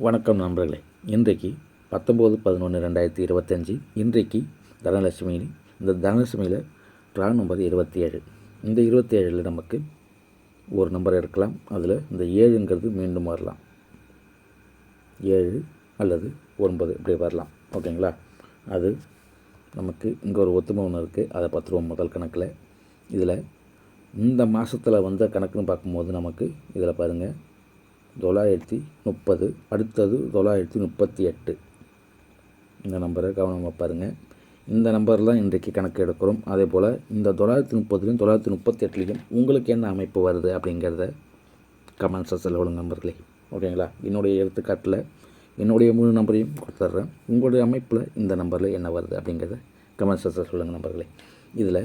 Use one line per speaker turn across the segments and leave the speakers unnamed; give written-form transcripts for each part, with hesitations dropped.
வணக்கம் நண்பர்களே. இன்றைக்கு 19/11/2025. இன்றைக்கு தனலட்சுமி. இந்த தனலட்சுமியில் ட்ரா நம்பர் 27. இந்த 27ல் நமக்கு ஒரு நம்பர் எடுக்கலாம். அதில் இந்த 7ங்கிறது மீண்டும் வரலாம். 7 அல்லது 9 இப்படி வரலாம். ஓகேங்களா? அது நமக்கு இங்கே ஒரு ஒத்துமை ஒன்று இருக்குது. அதை பார்த்துருவோம் முதல் கணக்கில். இதில் இந்த மாதத்தில் வந்த கணக்குன்னு பார்க்கும்போது நமக்கு இதில் பாருங்கள் 930, அடுத்தது 938. இந்த நம்பரை கவனமாக பாருங்கள். இந்த நம்பர் தான் இன்றைக்கு கணக்கு எடுக்கிறோம். அதே போல் இந்த 930லையும் 938லையும் உங்களுக்கு என்ன அமைப்பு வருது அப்படிங்கிறத கமெண்ட் செக்ஷனில் விடுங்க நம்பர்களே. ஓகேங்களா? என்னுடைய எடுத்துக்காட்டில் என்னுடைய முழு நம்பரையும் கொடுத்துட்றேன். உங்களுடைய அமைப்பில் இந்த நம்பரில் என்ன வருது அப்படிங்கிறத கமெண்ட் செக்ஷனில் சொல்லுங்கள் நம்பர்களே. இதில்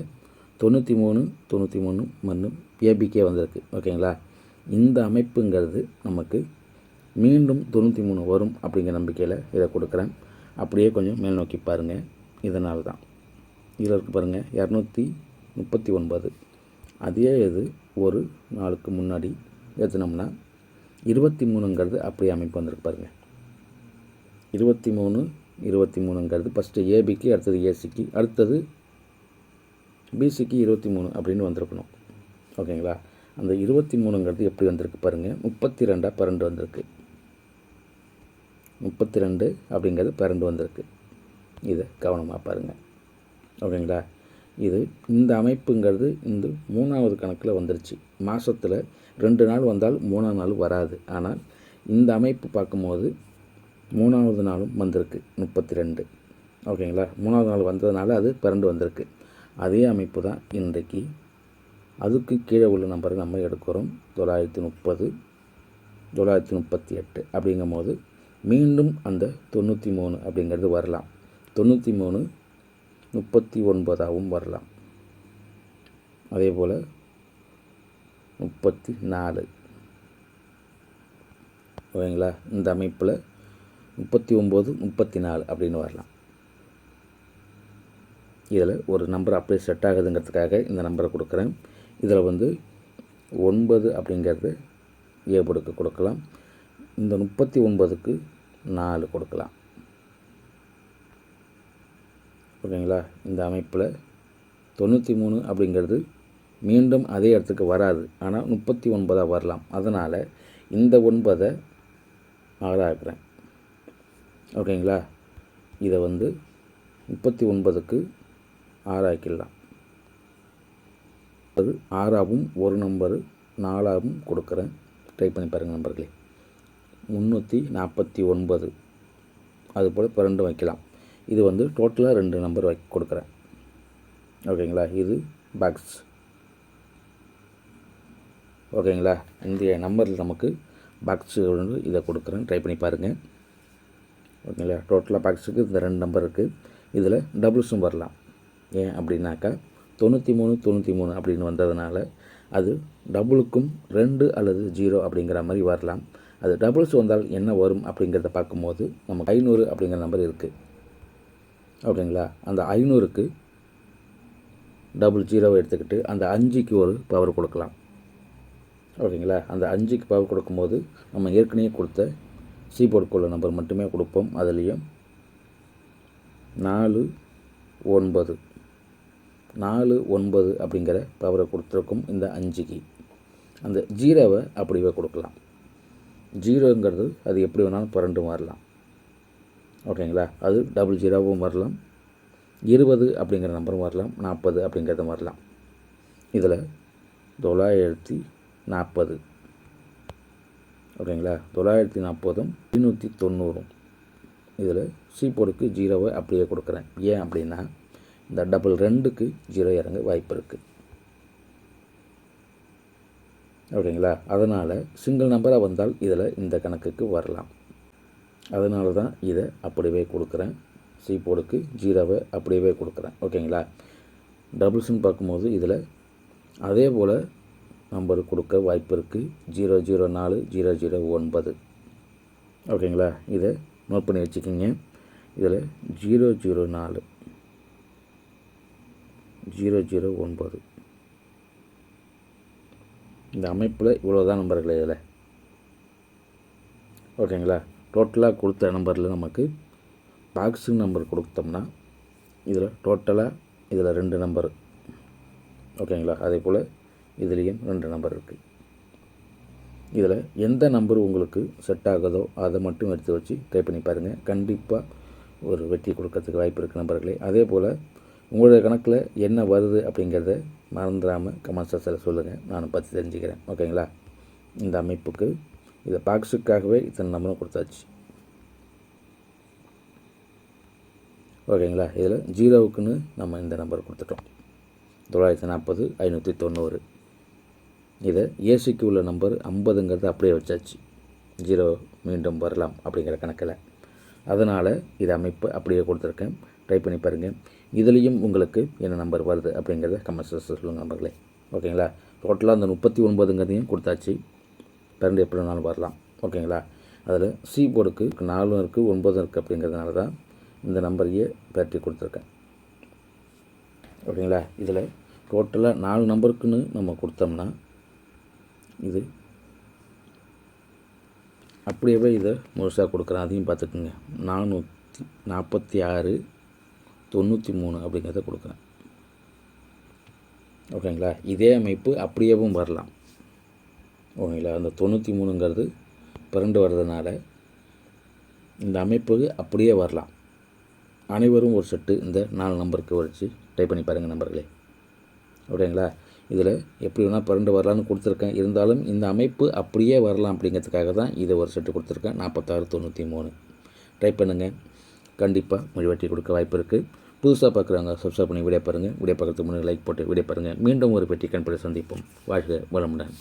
93 மண்ணு ஏபிகே வந்திருக்கு. ஓகேங்களா? இந்த அமைப்புங்கிறது நமக்கு மீண்டும் 93 வரும் அப்படிங்கிற நம்பிக்கையில் இதை கொடுக்குறேன். அப்படியே கொஞ்சம் மேல் நோக்கி பாருங்கள். இதனால தான் இதில் இருக்குது பாருங்கள் 239. அதே இது ஒரு நாளுக்கு முன்னாடி ஏற்றினோம்னா 23ங்கிறது அப்படியே அமைப்பு வந்திருக்கு பாருங்கள். 23ங்கிறது ஃபஸ்ட்டு ஏபிக்கு, அடுத்தது ஏசிக்கு, அடுத்தது பிசிக்கு 23 அப்படின்னு வந்திருக்கணும். ஓகேங்களா? அந்த 23ங்கிறது எப்படி வந்திருக்கு பாருங்கள். 32 பரண்டு வந்திருக்கு. 32 அப்படிங்கிறது பரண்டு வந்திருக்கு. இதை கவனமாக பாருங்கள். ஓகேங்களா? இது இந்த அமைப்புங்கிறது இந்த 3வது கணக்கில் வந்துருச்சு. மாதத்தில் 2 நாள் வந்தால் 3ஆம் நாள் வராது. ஆனால் இந்த அமைப்பு பார்க்கும்போது 3வது நாளும் வந்திருக்கு 32. ஓகேங்களா? 3வது நாள் வந்ததுனால அது பரண்டு வந்திருக்கு. அதே அமைப்பு தான் இன்றைக்கு. அதுக்கு கீழே உள்ள நம்பரை நம்ம எடுக்கிறோம். 930, 938 அப்படிங்கும் போது மீண்டும் அந்த 93 அப்படிங்கிறது வரலாம். 93 39ஆகவும் வரலாம். அதே போல் 34. ஓகேங்களா? இந்த அமைப்பில் 39, 34 அப்படின்னு வரலாம். இதில் ஒரு நம்பர் அப்படியே செட் ஆகுதுங்கிறதுக்காக இந்த நம்பரை கொடுக்குறேன். இதில் 9 அப்படிங்கிறது ஏ போர்டுக்கு கொடுக்கலாம். இந்த 39க்கு 4 கொடுக்கலாம். ஓகேங்களா? இந்த அமைப்பில் 93 அப்படிங்கிறது மீண்டும் அதே இடத்துக்கு வராது. ஆனால் 39ஆக வரலாம். அதனால் இந்த 9ஐ 6 ஆக்குறேன். ஓகேங்களா? இதை 39க்கு 6 ஆக்கிடலாம். அது 6ஆகவும் ஒரு நம்பரு 4ஆகவும் கொடுக்குறேன். ட்ரை பண்ணி பாருங்கள் நம்பர்களே. 349 அதுபோல் 2 வைக்கலாம். இது டோட்டலாக 2 நம்பர் கொடுக்குறேன். ஓகேங்களா? இது பாக்ஸ். ஓகேங்களா? இந்த நம்பரில் நமக்கு பாக்ஸு இதை கொடுக்குறேன். ட்ரை பண்ணி பாருங்கள். ஓகேங்களா? டோட்டலாக பாக்ஸுக்கு இந்த 2 நம்பர் இருக்குது. இதில் டபுள்ஸும் வரலாம். ஏன் அப்படின்னாக்கா 93 அப்படின்னு வந்ததுனால அது டபுளுக்கும் 2 அல்லது 0 அப்படிங்கிற மாதிரி வரலாம். அது டபுள்ஸ் வந்தால் என்ன வரும் அப்படிங்கிறத பார்க்கும்போது நமக்கு 500 அப்படிங்கிற நம்பர் இருக்குது. ஓகேங்களா? அந்த 500க்கு டபுள் 0 எடுத்துக்கிட்டு அந்த 5க்கு ஒரு பவர் கொடுக்கலாம். ஓகேங்களா? அந்த 5க்கு பவர் கொடுக்கும்போது நம்ம ஏற்கனவே கொடுத்த சீபோர்டுக்குள்ள நம்பர் மட்டுமே கொடுப்போம். அதுலேயும் 4 9 அப்படிங்கிற பவரை கொடுத்துருக்கும். இந்த 5க்கு அந்த 0வை அப்படியே கொடுக்கலாம். 0ங்கிறது அது எப்படி வேணாலும் பரண்டு வரலாம். ஓகேங்களா? அது டபுள் 0வும் வரலாம். 20 அப்படிங்கிற நம்பரும் வரலாம். 40 அப்படிங்கிறதும் வரலாம். இதில் 940. ஓகேங்களா? 940ம் 290. இதில் சீபோர்டுக்கு 0வை அப்படியே கொடுக்குறேன். ஏன் அப்படின்னா இந்த டபுள் 2க்கு 0 இறங்க வாய்ப்பு இருக்குது. ஓகேங்களா? அதனால் சிங்கிள் நம்பராக வந்தால் இதில் இந்த கணக்குக்கு வரலாம். அதனால தான் இதை அப்படியே கொடுக்குறேன். சீபோர்டுக்கு 0வை அப்படியே கொடுக்குறேன். ஓகேங்களா? டபுள்ஸ்ன்னு பார்க்கும்போது இதில் அதே போல் நம்பர் கொடுக்க வாய்ப்பு இருக்குது. 004, 009. ஓகேங்களா? இதை நோட் பண்ணி வச்சுக்கிங்க. இதில் 004, 009 இந்த அமைப்பில் இவ்வளோ தான் நம்பர்கள் இதில். ஓகேங்களா? டோட்டலாக கொடுத்த நம்பரில் நமக்கு பாக்ஸு நம்பர் கொடுத்தோம்னா இதில் டோட்டலாக இதில் 2 நம்பர் ஓகேங்களா. அதே போல் இதுலேயும் 2 நம்பர் இருக்குது. இதில் எந்த நம்பர் உங்களுக்கு செட் ஆகுதோ அதை மட்டும் எடுத்து வச்சு ட்ரை பண்ணி பாருங்கள். கண்டிப்பாக ஒரு வெற்றி கொடுக்கறதுக்கு வாய்ப்பு இருக்குது நண்பர்களே. அதே போல் உங்களுடைய கணக்கில் என்ன வருது அப்படிங்கிறத மறந்துடாமல் கமெண்ட் செக்ஷனில் சொல்லுங்கள், நான் பற்றி தெரிஞ்சுக்கிறேன். ஓகேங்களா. இந்த அமைப்புக்கு இதை பாக்ஸுக்காகவே இத்தனை நம்பரும் கொடுத்தாச்சு. ஓகேங்களா. இதில் 0க்குன்னு நம்ம இந்த நம்பர் கொடுத்துட்டோம், 940 590. இதை ஏசிக்கு உள்ள நம்பர் 50ங்கிறது அப்படியே வச்சாச்சு, 0 மீண்டும் வரலாம் அப்படிங்கிற கணக்கில். அதனால் இது அமைப்பு அப்படியே கொடுத்துருக்கேன். ட்ரை பண்ணி பாருங்கள். இதுலேயும் உங்களுக்கு என்ன நம்பர் வருது அப்படிங்கிறத கமெண்ட் செக்ஷனில் சொல்லுங்கள் நம்பர்களே. ஓகேங்களா. டோட்டலாக அந்த 39ங்கிறதையும் கொடுத்தாச்சு, 2 எப்படி வேணாலும் வரலாம். ஓகேங்களா. அதில் சி போர்டுக்கு 4 இருக்குது 9 இருக்குது அப்படிங்கிறதுனால தான் இந்த நம்பரையே பற்றி கொடுத்துருக்கேன். ஓகேங்களா. இதில் டோட்டலாக 4 நம்பருக்குன்னு நம்ம கொடுத்தோம்னா இது அப்படியே இதை முழுசாக கொடுக்குறேன். அதையும் பார்த்துக்குங்க. 446 93 அப்படிங்கிறத கொடுக்குறேன். ஓகேங்களா. இதே அமைப்பு அப்படியேவும் வரலாம். ஓகேங்களா. அந்த 93ங்கிறது 2 வர்றதுனால இந்த அமைப்பு அப்படியே வரலாம். அனைவரும் ஒரு செட்டு இந்த 4 நம்பருக்கு வச்சு ட்ரை பண்ணி பாருங்கள் நம்பர்களே. ஓகேங்களா. இதில் எப்படி வேணால் 2 வரலான்னு கொடுத்துருக்கேன். இருந்தாலும் இந்த அமைப்பு அப்படியே வரலாம் அப்படிங்கிறதுக்காக தான் இதை ஒரு செட்டு கொடுத்துருக்கேன். 46 93 ட்ரை பண்ணுங்கள். கண்டிப்பாக மொழி வெற்றி கொடுக்க வாய்ப்பு இருக்குது. புதுசாக பார்க்குறவங்க சப்ஸ்கிரைப் பண்ணி வீடியோ பாருங்கள். வீடியோ பார்க்குறதுக்கு முன்னாடி லைக் போட்டு வீடியோ பாருங்கள். மீண்டும் ஒரு வெற்றி கண்படி சந்திப்போம். வாழ்க வளமுடன்.